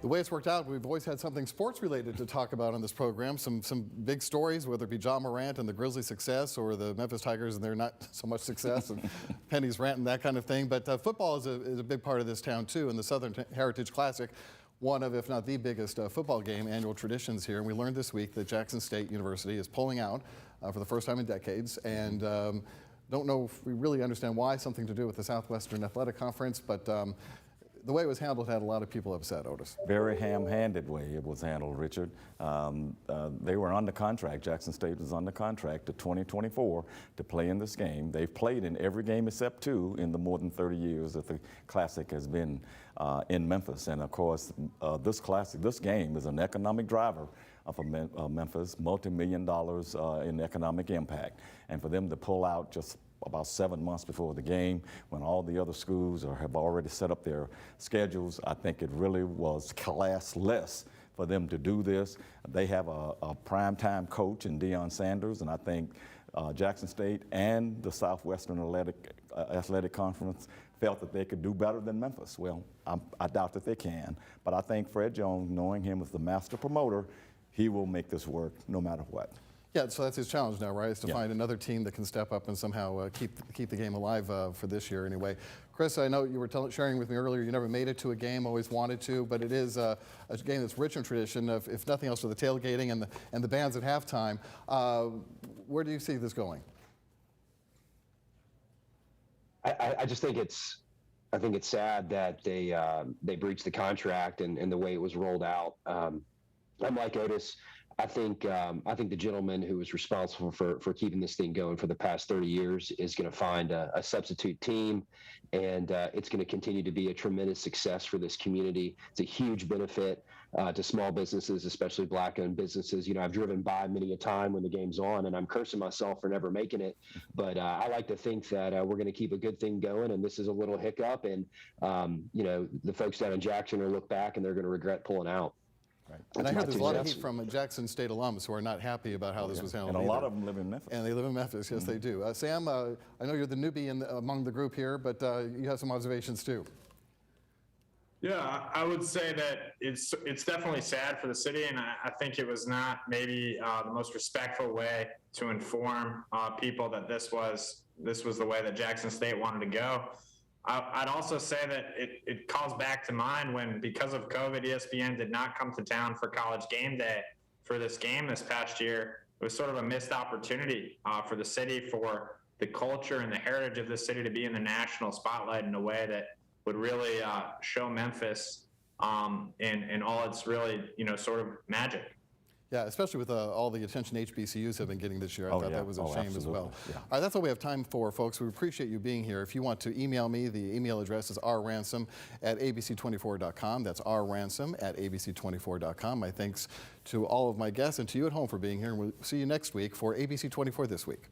The way it's worked out, we've always had something sports related to talk about on this program. Some big stories, whether it be John Morant and the Grizzlies' success or the Memphis Tigers and their not so much success and Penny's rant and that kind of thing. But football is a big part of this town too, and the Southern Heritage Classic, one of, if not the biggest football game annual traditions here. And we learned this week that Jackson State University is pulling out for the first time in decades. And don't know if we really understand why, something to do with the Southwestern Athletic Conference, but the way it was handled had a lot of people upset, Otis. Very ham-handed way it was handled, Richard. They were under contract. Jackson State was under contract to 2024 to play in this game. They've played in every game except two in the more than 30 years that the Classic has been in Memphis. And of course, this game is an economic driver for Memphis, multi-million dollars in economic impact. And for them to pull out just about 7 months before the game, when all the other schools have already set up their schedules, I think it really was classless for them to do this. They have a primetime coach in Deion Sanders, and I think Jackson State and the Southwestern Athletic Conference felt that they could do better than Memphis. Well, I doubt that they can, but I think Fred Jones, knowing him as the master promoter, he will make this work no matter what. Yeah, so that's his challenge now, right? Is to find another team that can step up and somehow keep the game alive for this year anyway. Chris, I know you were sharing with me earlier you never made it to a game, always wanted to, but it is a game that's rich in tradition, if nothing else, with the tailgating and the bands at halftime. Where do you see this going? I just think it's sad that they breached the contract and the way it was rolled out. I'm like Otis. I think the gentleman who was responsible for keeping this thing going for the past 30 years is going to find a substitute team, and it's going to continue to be a tremendous success for this community. It's a huge benefit to small businesses, especially Black-owned businesses. You know, I've driven by many a time when the game's on, and I'm cursing myself for never making it. But I like to think that we're going to keep a good thing going, and this is a little hiccup, and you know, the folks down in Jackson are look back and they're going to regret pulling out. Right. And I heard there's a lot of heat from Jackson State alums who are not happy about how this was handled. And a lot of them live in Memphis. And they live in Memphis, yes, they do. Sam, I know you're the newbie among the group here, but you have some observations too. Yeah, I would say that it's definitely sad for the city, and I think it was not maybe the most respectful way to inform people that this was the way that Jackson State wanted to go. I'd also say that it calls back to mind when, because of COVID, ESPN did not come to town for College Game Day for this game this past year. It was sort of a missed opportunity for the city, for the culture and the heritage of the city to be in the national spotlight in a way that would really show Memphis in all its really, sort of magic. Yeah, especially with all the attention HBCUs have been getting this year. I thought that was a shame as well. Yeah. All right, that's all we have time for, folks. We appreciate you being here. If you want to email me, the email address is rransom@abc24.com. That's rransom@abc24.com. My thanks to all of my guests and to you at home for being here. And we'll see you next week for ABC24 This Week.